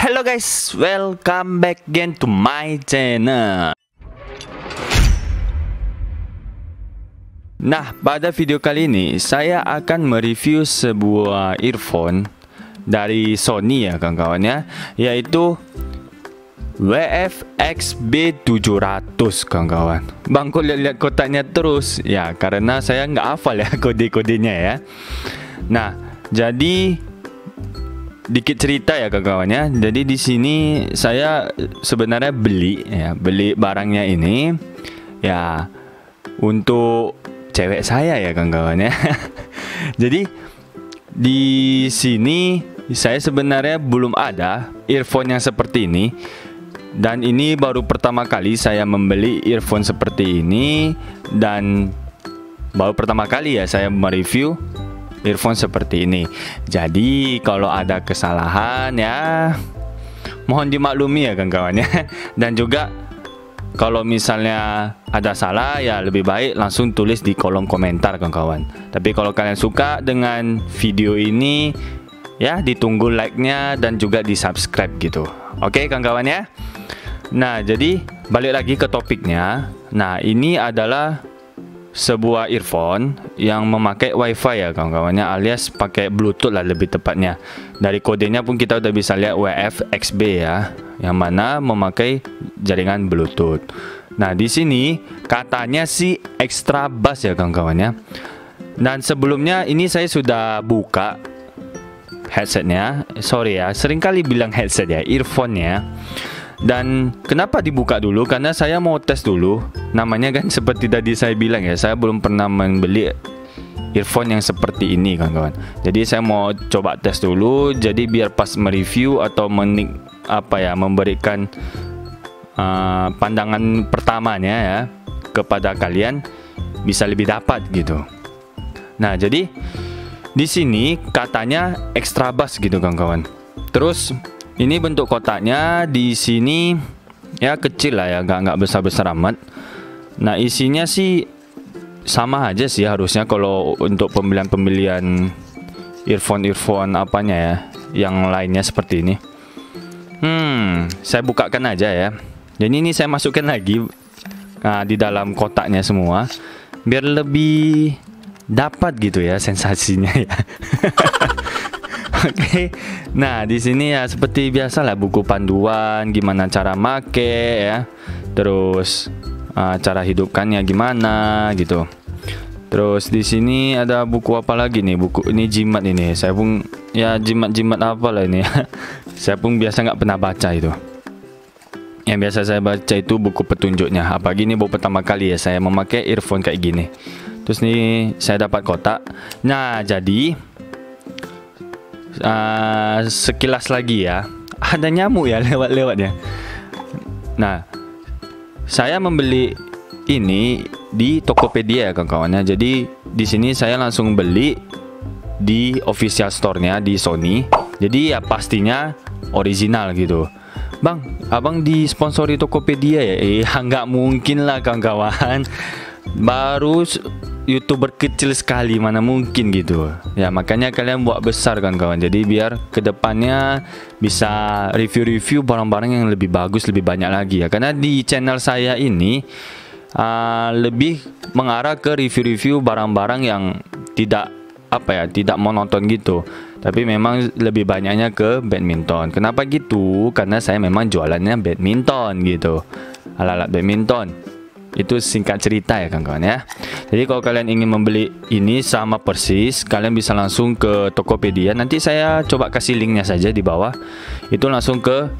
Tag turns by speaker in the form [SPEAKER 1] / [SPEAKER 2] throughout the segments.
[SPEAKER 1] Hello guys, welcome back again to my channel. Nah, pada video kali ini saya akan mereview sebuah earphone dari Sony ya kawan-kawan ya, yaitu WF-XB700 kawan-kawan. Bang, kok lihat-lihat kotaknya terus? Ya, karena saya nggak hafal ya kode-kodenya ya. Nah, jadi dikit cerita ya kawan-kawan ya. Jadi di sini saya sebenarnya beli barangnya ini ya untuk cewek saya ya kawan-kawan ya. Jadi di sini saya sebenarnya belum ada earphone yang seperti ini. Dan ini baru pertama kali saya membeli earphone seperti ini. Dan baru pertama kali ya saya mereview earphone seperti ini. Jadi kalau ada kesalahan ya mohon dimaklumi ya kawan-kawan ya. Dan juga kalau misalnya ada salah ya lebih baik langsung tulis di kolom komentar kawan-kawan. Tapi kalau kalian suka dengan video ini ya ditunggu like-nya dan juga di subscribe gitu. Oke kawan-kawan ya. Nah, jadi balik lagi ke topiknya. Nah, ini adalah sebuah earphone yang memakai wifi ya kawan-kawannya, alias pakai bluetooth lah lebih tepatnya. Dari kodenya pun kita udah bisa lihat WF-XB ya, yang mana memakai jaringan bluetooth. Nah, di sini katanya sih extra bass ya kawan-kawannya. Dan sebelumnya ini saya sudah buka headsetnya. Sorry ya, seringkali bilang headset ya, earphone-nya. Dan kenapa dibuka dulu? Karena saya mau tes dulu. Namanya kan seperti tadi saya bilang ya, saya belum pernah membeli earphone yang seperti ini kawan-kawan. Jadi saya mau coba tes dulu. Jadi biar pas mereview atau memberikan pandangan pertamanya ya kepada kalian bisa lebih dapat gitu. Nah, jadi di sini katanya extra bass gitu kawan-kawan. Terus ini bentuk kotaknya di sini ya kecil lah ya, nggak besar-besar amat. Nah, isinya sih sama aja sih harusnya kalau untuk pembelian earphone apanya ya, yang lainnya seperti ini. Saya bukakan aja ya. Jadi ini saya masukkan lagi di dalam kotaknya semua biar lebih dapat gitu ya sensasinya ya. Oke. Nah, di sini ya seperti biasa lah buku panduan gimana cara make ya. Terus cara hidupkannya gimana gitu. Terus di sini ada buku apa lagi nih? Buku ini jimat ini. Saya pun ya jimat apa lah ini ya. Saya pun biasa nggak pernah baca itu. Yang biasa saya baca itu buku petunjuknya. Apalagi ini baru pertama kali ya saya memakai earphone kayak gini. Terus nih saya dapat kotak. Nah, jadi sekilas lagi ya, ada nyamuk ya lewat-lewatnya. Nah, saya membeli ini di Tokopedia ya kawan-kawannya. Jadi di sini saya langsung beli di official store-nya di Sony. Jadi ya pastinya original gitu. Bang, abang disponsori Tokopedia ya? Nggak mungkin lah kawan-kawan. Baru YouTuber kecil sekali, mana mungkin gitu ya. Makanya kalian buat besar kan kawan. Jadi biar kedepannya bisa review-review barang-barang yang lebih bagus, lebih banyak lagi ya. Karena di channel saya ini lebih mengarah ke review-review barang-barang yang tidak tidak monoton gitu. Tapi memang lebih banyaknya ke badminton. Kenapa gitu? Karena saya memang jualannya badminton gitu, alat-alat badminton. Itu singkat cerita ya kawan-kawan ya. Jadi kalau kalian ingin membeli ini sama persis, kalian bisa langsung ke Tokopedia. Nanti saya coba kasih linknya saja di bawah. Itu langsung ke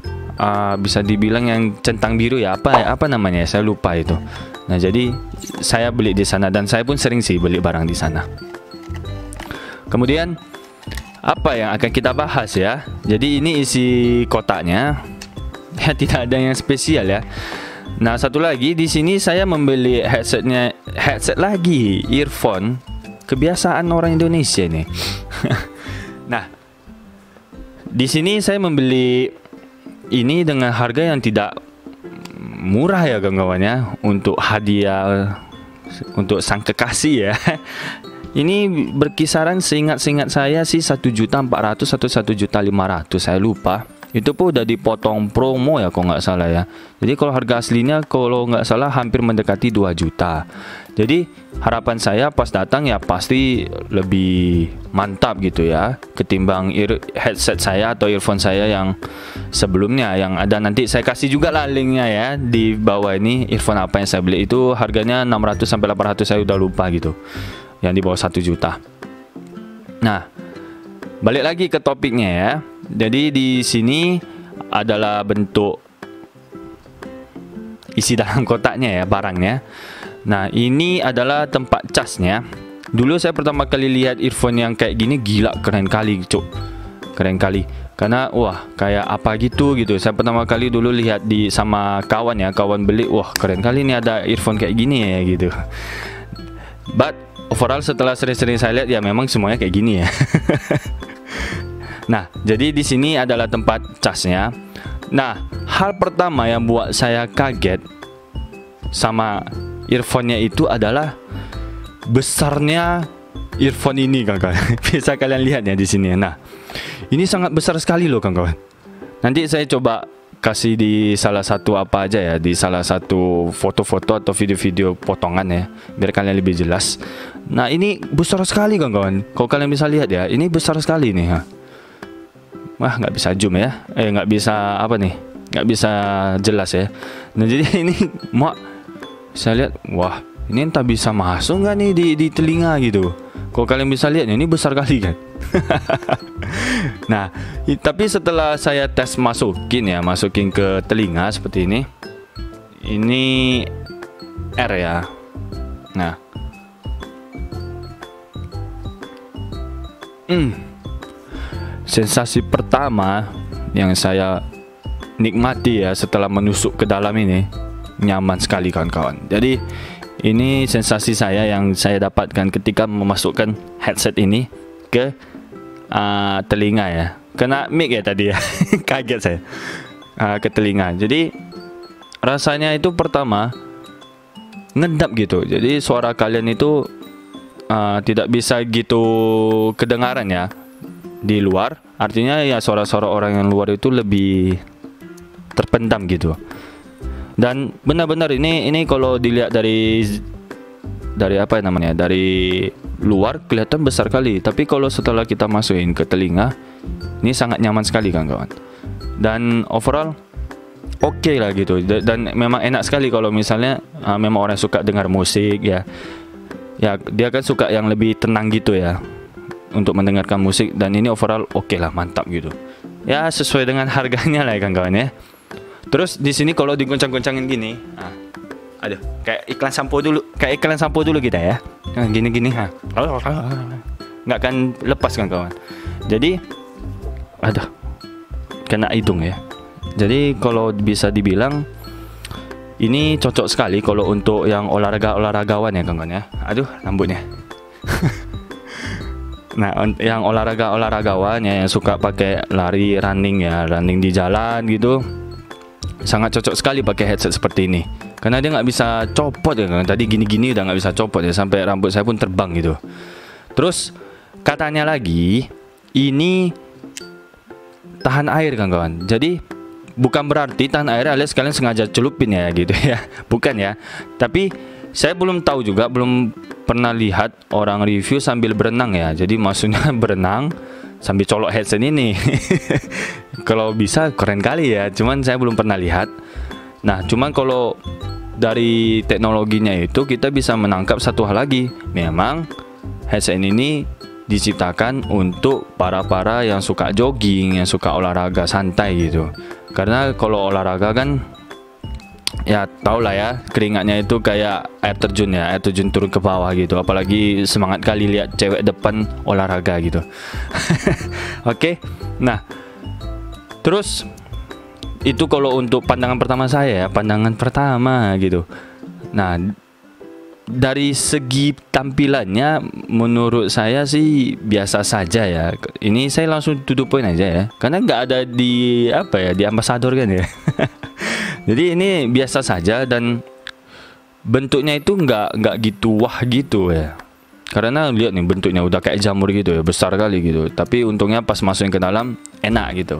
[SPEAKER 1] bisa dibilang yang centang biru ya, apa namanya ya, saya lupa itu. Nah, jadi saya beli di sana dan saya pun sering sih beli barang di sana. Kemudian apa yang akan kita bahas ya? Jadi ini isi kotaknya. Ya tidak ada yang spesial ya. Nah, satu lagi di sini saya membeli headset lagi, earphone. Kebiasaan orang Indonesia nih. Nah, di sini saya membeli ini dengan harga yang tidak murah ya kawan-kawannya, untuk hadiah untuk sang kekasih ya. Ini berkisaran seingat saya sih 1.400.000 atau 1.500.000, saya lupa. itu pun udah dipotong promo ya kalau nggak salah ya. Jadi kalau harga aslinya kalau nggak salah hampir mendekati 2 juta. Jadi harapan saya pas datang ya pasti lebih mantap gitu ya ketimbang headset saya atau earphone saya yang sebelumnya, yang ada nanti saya kasih juga lah linknya ya di bawah ini. Earphone apa yang saya beli itu harganya 600 sampai 800, saya udah lupa gitu, yang di bawah 1 juta. Nah, balik lagi ke topiknya ya. Jadi di sini adalah bentuk isi dalam kotaknya ya, barangnya. Nah, ini adalah tempat casnya. Dulu saya pertama kali lihat earphone yang kayak gini, gila keren kali cuk, keren kali. Karena wah kayak apa gitu. Saya pertama kali dulu lihat di sama kawan ya, kawan beli, wah keren kali ini ada earphone kayak gini ya gitu. But overall setelah sering-sering saya lihat ya memang semuanya kayak gini ya. Nah, jadi di sini adalah tempat casnya. Nah, hal pertama yang buat saya kaget sama earphone-nya itu adalah besarnya earphone ini, kawan-kawan. Bisa kalian lihat ya di sini. Nah, ini sangat besar sekali loh, kawan-kawan. Nanti saya coba kasih di salah satu apa aja ya, di salah satu foto-foto atau video-video potongan ya, biar kalian lebih jelas. Nah, ini besar sekali, kawan-kawan. Kalau kalian bisa lihat ya, ini besar sekali nih. Ha. Wah, nggak bisa zoom ya, nggak bisa apa nih, nggak bisa jelas ya. Nah, jadi ini saya lihat, wah ini entah bisa masuk nggak nih di telinga gitu. Kalau kalian bisa lihat ini besar kali kan. Nah, tapi setelah saya tes masukin ke telinga seperti ini R ya. Nah, sensasi pertama yang saya nikmati ya setelah menusuk ke dalam ini, nyaman sekali kawan-kawan. Jadi ini sensasi saya yang saya dapatkan ketika memasukkan headset ini ke telinga ya. Kena mic ya tadi ya. Kaget saya. Ke telinga. Jadi rasanya itu pertama ngedap gitu. Jadi suara kalian itu tidak bisa gitu kedengaran ya di luar. Artinya ya suara-suara orang yang luar itu lebih terpendam gitu. Dan benar-benar ini kalau dilihat dari apa namanya, dari luar kelihatan besar kali, tapi kalau setelah kita masukin ke telinga ini sangat nyaman sekali kawan-kawan. Dan overall oke lah gitu. Dan memang enak sekali kalau misalnya memang orang suka dengar musik ya. Ya dia kan suka yang lebih tenang gitu ya untuk mendengarkan musik, dan ini overall oke lah, mantap gitu. Ya sesuai dengan harganya lah ya kawan-kawan ya. Terus di sini kalau digoncang-goncangin gini, aduh, kayak iklan sampo dulu kita ya. Nah, gini-gini, nggak akan lepas kan kawan. Jadi, aduh, kena hidung ya. Jadi kalau bisa dibilang ini cocok sekali kalau untuk yang olahragawan ya kawan ya. Aduh, rambutnya. Nah, yang olahragawan ya, yang suka pakai lari, running di jalan gitu, sangat cocok sekali pakai headset seperti ini. Karena dia nggak bisa copot ya kan. Tadi gini-gini udah nggak bisa copot ya, sampai rambut saya pun terbang gitu. Terus katanya lagi ini tahan air kan kawan. Jadi bukan berarti tahan air alias kalian sengaja celupin ya gitu ya. Bukan ya. Tapi saya belum tahu juga, belum pernah lihat orang review sambil berenang ya. Jadi maksudnya berenang sambil colok headset ini. Kalau bisa keren kali ya, cuman saya belum pernah lihat. Nah, cuman kalau dari teknologinya itu kita bisa menangkap satu hal lagi. Memang headset ini diciptakan untuk para yang suka jogging, yang suka olahraga santai gitu. Karena kalau olahraga kan ya tau lah ya, keringatnya itu kayak air terjun ya, air terjun turun ke bawah gitu. Apalagi semangat kali lihat cewek depan olahraga gitu. Oke. Nah, terus itu kalau untuk pandangan pertama saya ya, pandangan pertama gitu. Nah, dari segi tampilannya menurut saya sih biasa saja ya. Ini saya langsung to the point aja ya, karena nggak ada di apa ya, di ambasador kan ya. Jadi ini biasa saja, dan bentuknya itu nggak gitu wah gitu ya. Karena lihat nih bentuknya udah kayak jamur gitu ya, besar kali gitu. Tapi untungnya pas masukin ke dalam enak gitu.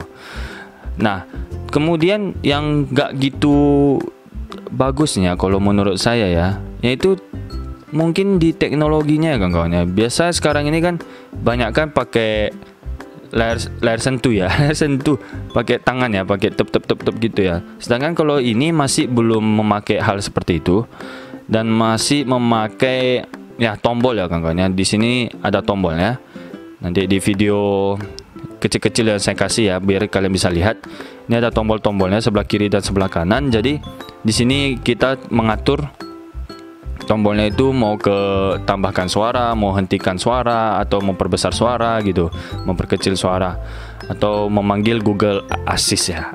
[SPEAKER 1] Nah, kemudian yang nggak gitu bagusnya kalau menurut saya ya, yaitu mungkin di teknologinya ya kawan-kawan ya. Biasa sekarang ini kan banyak kan pakai layar sentuh ya, layar sentuh pakai tangan ya, pakai tep gitu ya. Sedangkan kalau ini masih belum memakai hal seperti itu dan masih memakai ya tombol ya kawan-kawan ya. Di sini ada tombolnya. Nanti di video kecil-kecil yang saya kasih ya, biar kalian bisa lihat. Ini ada tombol-tombolnya sebelah kiri dan sebelah kanan. Jadi di sini kita mengatur tombolnya itu mau ke tambahkan suara, mau hentikan suara, atau memperbesar suara gitu, memperkecil suara, atau memanggil Google Assist ya,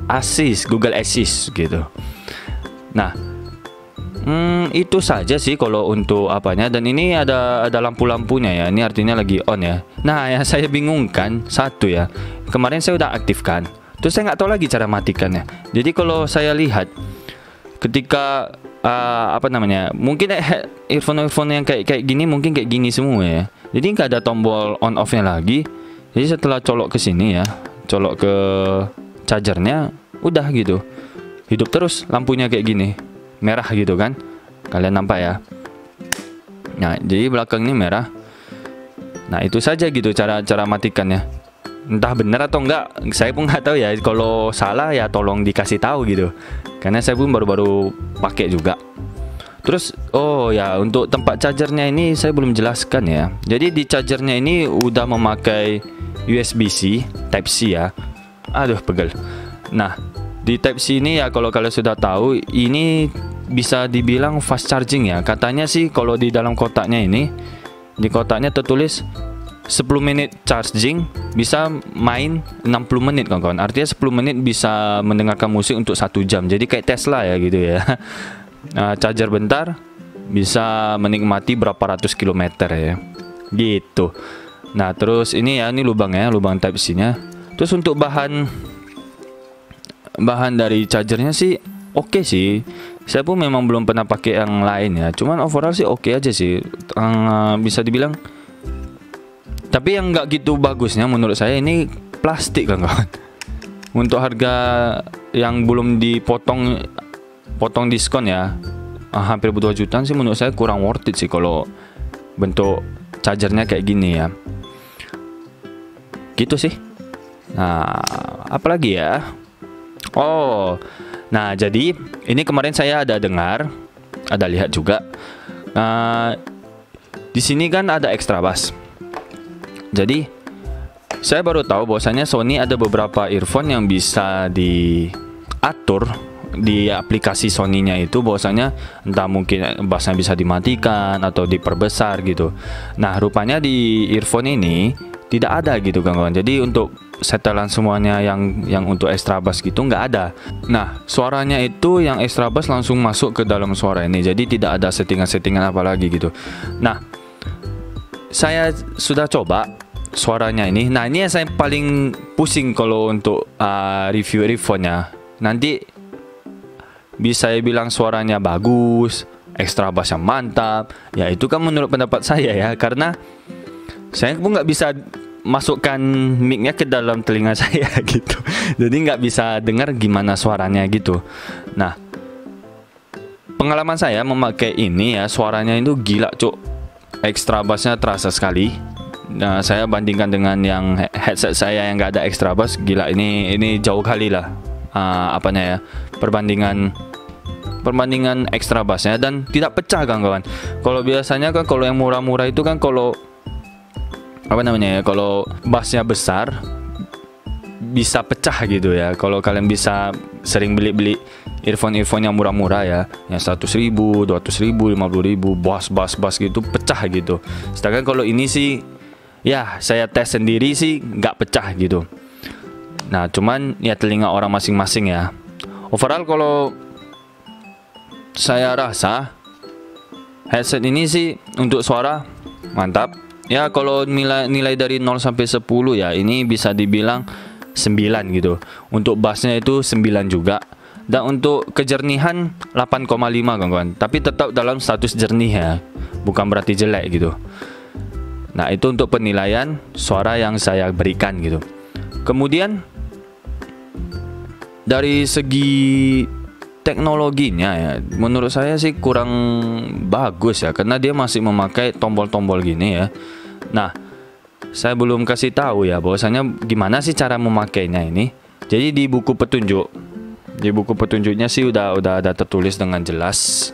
[SPEAKER 1] Google Assist gitu. Nah, itu saja sih kalau untuk apanya. Dan ini ada lampu-lampunya ya. Ini artinya lagi on ya. Nah, yang saya bingungkan satu ya, kemarin saya udah aktifkan, terus saya nggak tahu lagi cara matikannya. Jadi kalau saya lihat ketika mungkin earphone yang kayak gini, mungkin kayak gini semua ya. Jadi nggak ada tombol on off-nya lagi. Jadi setelah colok ke sini ya, colok ke chargernya, udah gitu, hidup terus lampunya kayak gini, merah gitu kan. Kalian nampak ya. Nah, jadi belakang ini merah. Nah, itu saja gitu cara matikannya. Entah benar atau enggak, saya pun nggak tahu ya. Kalau salah ya tolong dikasih tahu gitu, karena saya pun baru-baru pakai juga. Terus oh ya, untuk tempat chargernya ini saya belum jelaskan ya. Jadi di chargernya ini udah memakai USB-C Type C ya. Aduh pegel. Nah, di Type C ini ya, kalau kalian sudah tahu, ini bisa dibilang fast charging ya. Katanya sih kalau di dalam kotaknya ini, di kotaknya tertulis 10 menit charging bisa main 60 menit kawan-kawan. Artinya 10 menit bisa mendengarkan musik untuk 1 jam. Jadi kayak Tesla ya gitu ya. Nah, charger bentar bisa menikmati berapa ratus kilometer ya. Gitu. Nah, terus ini ya, ini lubangnya, lubang Type C-nya. Terus untuk bahan dari chargernya sih oke sih. Saya pun memang belum pernah pakai yang lain ya. Cuman overall sih oke aja sih. Bisa dibilang. Tapi yang nggak gitu bagusnya menurut saya ini plastik kawan-kawan. Untuk harga yang belum dipotong diskon ya, hampir 2 jutaan sih, menurut saya kurang worth it sih kalau bentuk chargernya kayak gini ya. Gitu sih. Nah, apalagi ya? Oh, nah jadi ini kemarin saya ada dengar, ada lihat juga. Di sini kan ada extra bass. Jadi saya baru tahu bahwasanya Sony ada beberapa earphone yang bisa diatur di aplikasi Sony-nya itu, bahwasanya entah mungkin bassnya bisa dimatikan atau diperbesar gitu. Nah, rupanya di earphone ini tidak ada gitu kawan-kawan. Jadi untuk setelan semuanya yang untuk extra bass gitu nggak ada. Nah, suaranya itu yang extra bass langsung masuk ke dalam suara ini. Jadi tidak ada settingan-settingan apa lagi gitu. Nah, saya sudah coba suaranya ini. Nah, ini yang saya paling pusing kalau untuk review earphone-nya. Nanti bisa saya bilang suaranya bagus, extra bass yang mantap. Ya itu kan menurut pendapat saya ya, karena saya pun nggak bisa masukkan mic-nya ke dalam telinga saya gitu. Jadi nggak bisa dengar gimana suaranya gitu. Nah, pengalaman saya memakai ini ya, suaranya itu gila cuk. Extra bassnya terasa sekali. Nah, saya bandingkan dengan yang headset saya yang nggak ada extra bass, gila ini jauh kali lah apanya ya, perbandingan extra bassnya, dan tidak pecah kawan-kawan. Kalau biasanya kan kalau yang murah-murah itu kan kalau kalau bassnya besar bisa pecah gitu ya. Kalau kalian bisa sering beli earphone yang murah-murah ya, yang 100.000, 200.000, 50.000, bass gitu pecah gitu. Sedangkan kalau ini sih ya saya tes sendiri sih nggak pecah gitu. Nah, cuman ya telinga orang masing-masing ya. Overall kalau saya rasa headset ini sih untuk suara mantap. Ya kalau nilai dari 0 sampai 10 ya, ini bisa dibilang 9 gitu. Untuk bassnya itu 9 juga. Dan untuk kejernihan 8,5 kawan-kawan. Tapi tetap dalam status jernih ya, bukan berarti jelek gitu. Nah, itu untuk penilaian suara yang saya berikan gitu. Kemudian dari segi teknologinya ya, menurut saya sih kurang bagus ya, karena dia masih memakai tombol-tombol gini ya. Nah, saya belum kasih tahu ya bahwasanya gimana sih cara memakainya ini. Jadi di buku petunjuknya sih udah ada tertulis dengan jelas.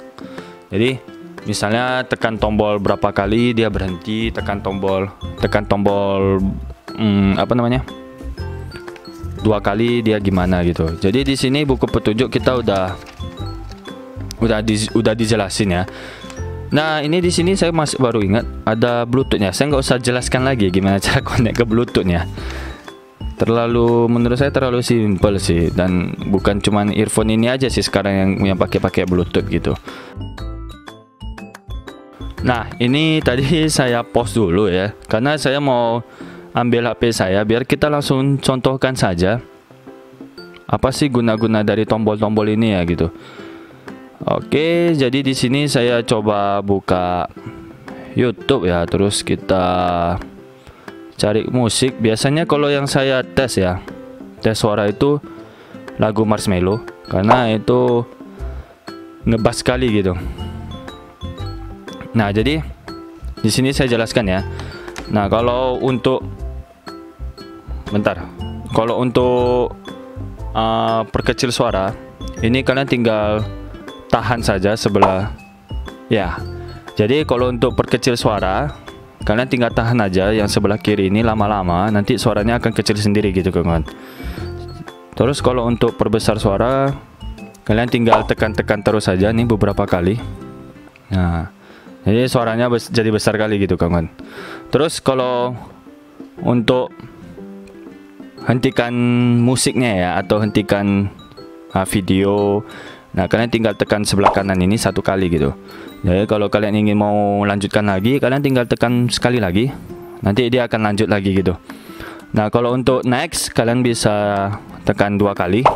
[SPEAKER 1] Jadi misalnya tekan tombol berapa kali dia berhenti, tekan tombol dua kali dia gimana gitu. Jadi di sini buku petunjuk kita udah dijelasin ya. Nah, ini di sini saya masih baru ingat ada Bluetoothnya. Saya nggak usah jelaskan lagi gimana cara connect ke Bluetoothnya. Menurut saya terlalu simple sih, dan bukan cuman earphone ini aja sih sekarang yang pakai Bluetooth gitu. Nah, ini tadi saya pause dulu ya, karena saya mau ambil HP saya biar kita langsung contohkan saja apa sih guna-guna dari tombol-tombol ini ya gitu. Oke, jadi di sini saya coba buka YouTube ya, terus kita cari musik. Biasanya kalau yang saya tes suara itu lagu Marshmello, karena itu ngebas sekali gitu. Nah, jadi di sini saya jelaskan ya. Nah, kalau untuk perkecil suara, ini kalian tinggal tahan saja sebelah ya. Jadi kalau untuk perkecil suara, kalian tinggal tahan aja yang sebelah kiri ini, lama-lama nanti suaranya akan kecil sendiri gitu kawan. Terus kalau untuk perbesar suara, kalian tinggal tekan-tekan terus saja nih beberapa kali. Nah, jadi suaranya jadi besar kali gitu kawan. Terus kalau untuk hentikan musiknya ya, atau hentikan video, nah kalian tinggal tekan sebelah kanan ini satu kali gitu. Jadi kalau kalian ingin mau lanjutkan lagi, kalian tinggal tekan sekali lagi, nanti dia akan lanjut lagi gitu. Nah, kalau untuk next, kalian bisa tekan dua kali.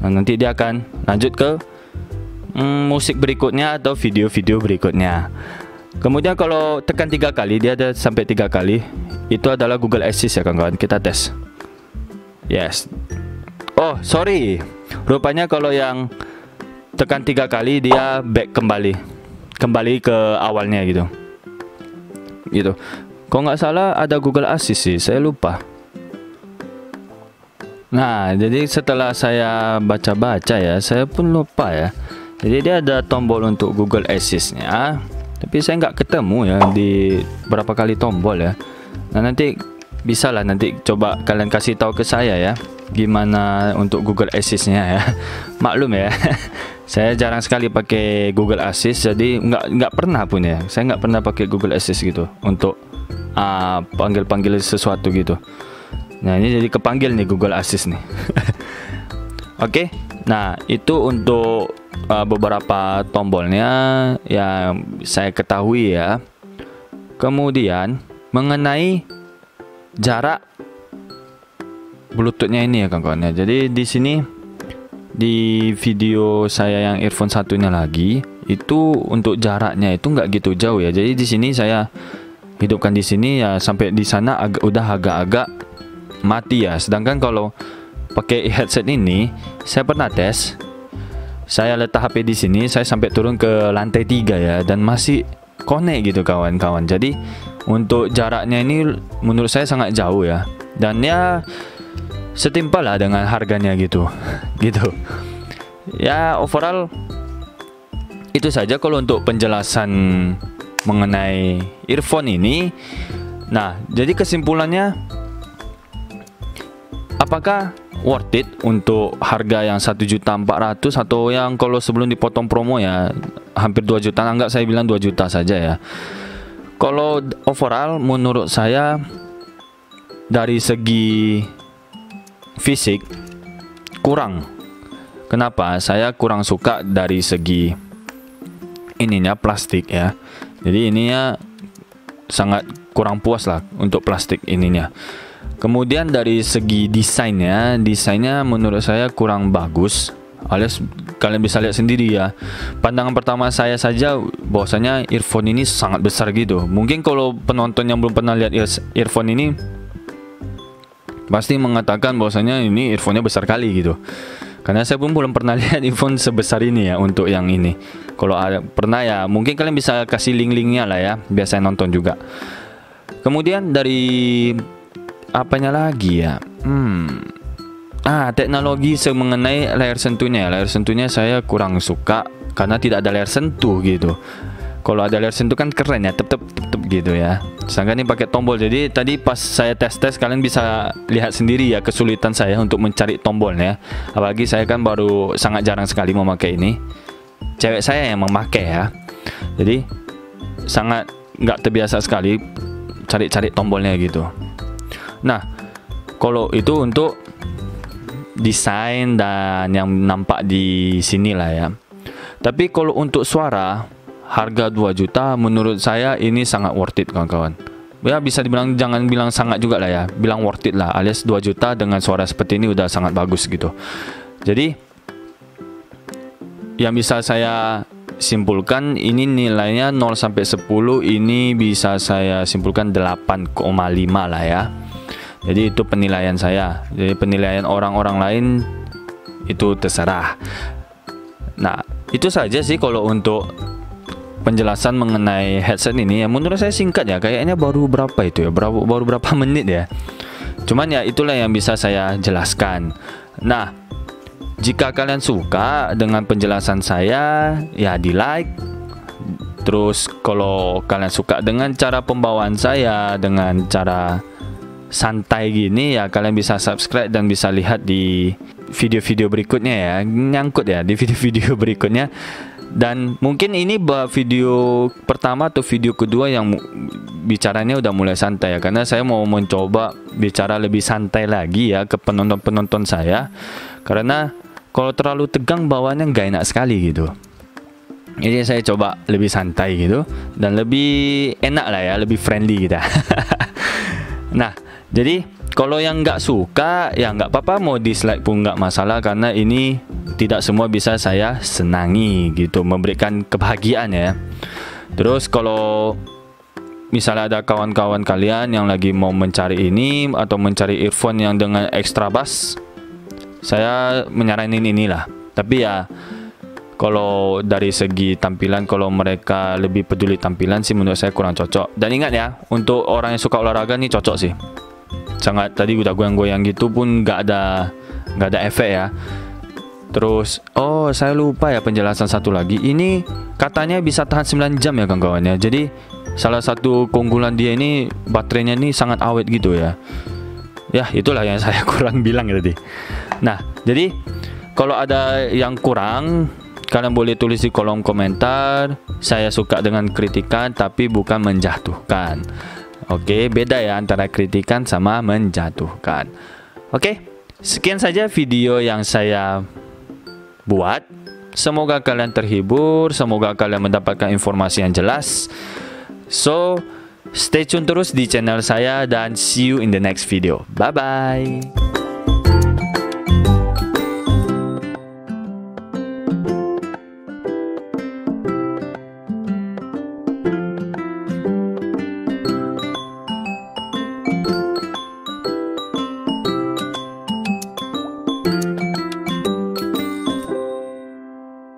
[SPEAKER 1] Nah, nanti dia akan lanjut ke musik berikutnya atau video-video berikutnya. Kemudian kalau tekan 3 kali, dia ada sampai 3 kali, itu adalah Google Assist ya kawan-kawan. Kita tes. Yes. Oh, sorry. Rupanya kalau yang tekan 3 kali dia back kembali ke awalnya gitu. Kalau nggak salah ada Google Assist sih, saya lupa. Nah, jadi setelah saya baca-baca ya, saya pun lupa ya. Jadi dia ada tombol untuk Google Assist-nya, tapi saya nggak ketemu ya di berapa kali tombol ya. Nah, nanti bisa lah, nanti coba kalian kasih tahu ke saya ya, gimana untuk Google Assist-nya ya. Maklum ya, saya jarang sekali pakai Google Assist, jadi nggak pernah pun ya. Saya nggak pernah pakai Google Assist gitu untuk panggil sesuatu gitu. Nah, ini jadi kepanggil nih Google Assist nih. Oke. Nah, itu untuk beberapa tombolnya yang saya ketahui ya. Kemudian mengenai jarak Bluetoothnya ini ya kawan-kawan ya. Jadi di sini di video saya yang earphone satunya lagi, itu untuk jaraknya itu nggak gitu jauh ya. Jadi di sini saya hidupkan di sini ya, sampai di sana udah agak-agak mati ya. Sedangkan kalau pakai headset ini, saya pernah tes. Saya letak HP di sini, saya sampai turun ke lantai 3 ya, dan masih connect gitu kawan-kawan. Jadi untuk jaraknya ini menurut saya sangat jauh ya, dan ya setimpal lah dengan harganya gitu. Ya, overall itu saja kalau untuk penjelasan mengenai earphone ini. Nah, jadi kesimpulannya, apakah worth it untuk harga yang 1.400.000 atau yang kalau sebelum dipotong promo ya hampir 2 juta, anggap saya bilang 2 juta saja ya. Kalau overall menurut saya dari segi fisik kurang. Kenapa? Saya kurang suka dari segi ininya, plastik ya. Jadi ininya sangat kurang puas lah untuk plastik ininya. Kemudian dari segi desainnya menurut saya kurang bagus. Alias kalian bisa lihat sendiri ya. Pandangan pertama saya saja bahwasanya earphone ini sangat besar gitu. Mungkin kalau penonton yang belum pernah lihat earphone ini pasti mengatakan bahwasanya ini earphone-nya besar kali gitu. Karena saya pun belum pernah lihat earphone sebesar ini ya untuk yang ini. Kalau ada pernah ya mungkin kalian bisa kasih link-linknya lah ya, biar saya nonton juga. Kemudian dari apanya lagi ya? Teknologi mengenai layar sentuhnya. Layar sentuhnya saya kurang suka karena tidak ada layar sentuh gitu. Kalau ada layar sentuh kan keren ya, tep gitu ya. Sedangkan ini pakai tombol. Jadi tadi pas saya tes kalian bisa lihat sendiri ya kesulitan saya untuk mencari tombolnya. Apalagi saya kan baru sangat jarang sekali memakai ini. Cewek saya yang memakai ya. Jadi sangat nggak terbiasa sekali cari-cari tombolnya gitu. Nah, kalau itu untuk desain dan yang nampak di sini lah ya. Tapi kalau untuk suara, harga 2 juta menurut saya ini sangat worth it kawan-kawan. Ya bisa dibilang, jangan bilang sangat juga lah ya, bilang worth it lah, alias 2 juta dengan suara seperti ini udah sangat bagus gitu. Jadi yang bisa saya simpulkan ini nilainya 0 sampai 10, ini bisa saya simpulkan 8,5 lah ya. Jadi itu penilaian saya. Jadi penilaian orang-orang lain itu terserah. Nah, itu saja sih kalau untuk penjelasan mengenai headset ini. Ya menurut saya singkat ya, kayaknya baru berapa itu ya, baru berapa menit ya. Cuman ya itulah yang bisa saya jelaskan. Nah, jika kalian suka dengan penjelasan saya, ya di like. Terus kalau kalian suka dengan cara pembawaan saya, dengan cara santai gini ya, kalian bisa subscribe dan bisa lihat di video-video berikutnya ya, nyangkut ya di video-video berikutnya. Dan mungkin ini video pertama atau video kedua yang bicaranya udah mulai santai ya, karena saya mau mencoba bicara lebih santai lagi ya ke penonton-penonton saya, karena kalau terlalu tegang bawaannya nggak enak sekali gitu. Jadi saya coba lebih santai gitu dan lebih enak lah ya, lebih friendly kita. Nah, jadi kalau yang nggak suka ya nggak apa-apa, mau dislike pun nggak masalah, karena ini tidak semua bisa saya senangi gitu, memberikan kebahagiaan ya. Terus kalau misalnya ada kawan-kawan kalian yang lagi mau mencari ini atau mencari earphone yang dengan extra bass, saya menyaranin inilah. Tapi ya kalau dari segi tampilan, kalau mereka lebih peduli tampilan sih menurut saya kurang cocok. Dan ingat ya, untuk orang yang suka olahraga nih cocok sih. Sangat, tadi udah goyang-goyang gitu pun nggak ada efek ya. Terus saya lupa ya penjelasan satu lagi. Ini katanya bisa tahan 9 jam ya kawan-kawan ya. Jadi salah satu keunggulan dia ini baterainya ini sangat awet gitu ya. Ya itulah yang saya kurang bilang tadi. Nah, jadi kalau ada yang kurang, kalian boleh tulis di kolom komentar. Saya suka dengan kritikan tapi bukan menjatuhkan. Oke, beda ya antara kritikan sama menjatuhkan. Oke, sekian saja video yang saya buat. Semoga kalian terhibur, semoga kalian mendapatkan informasi yang jelas. So, stay tune terus di channel saya dan see you in the next video. Bye bye.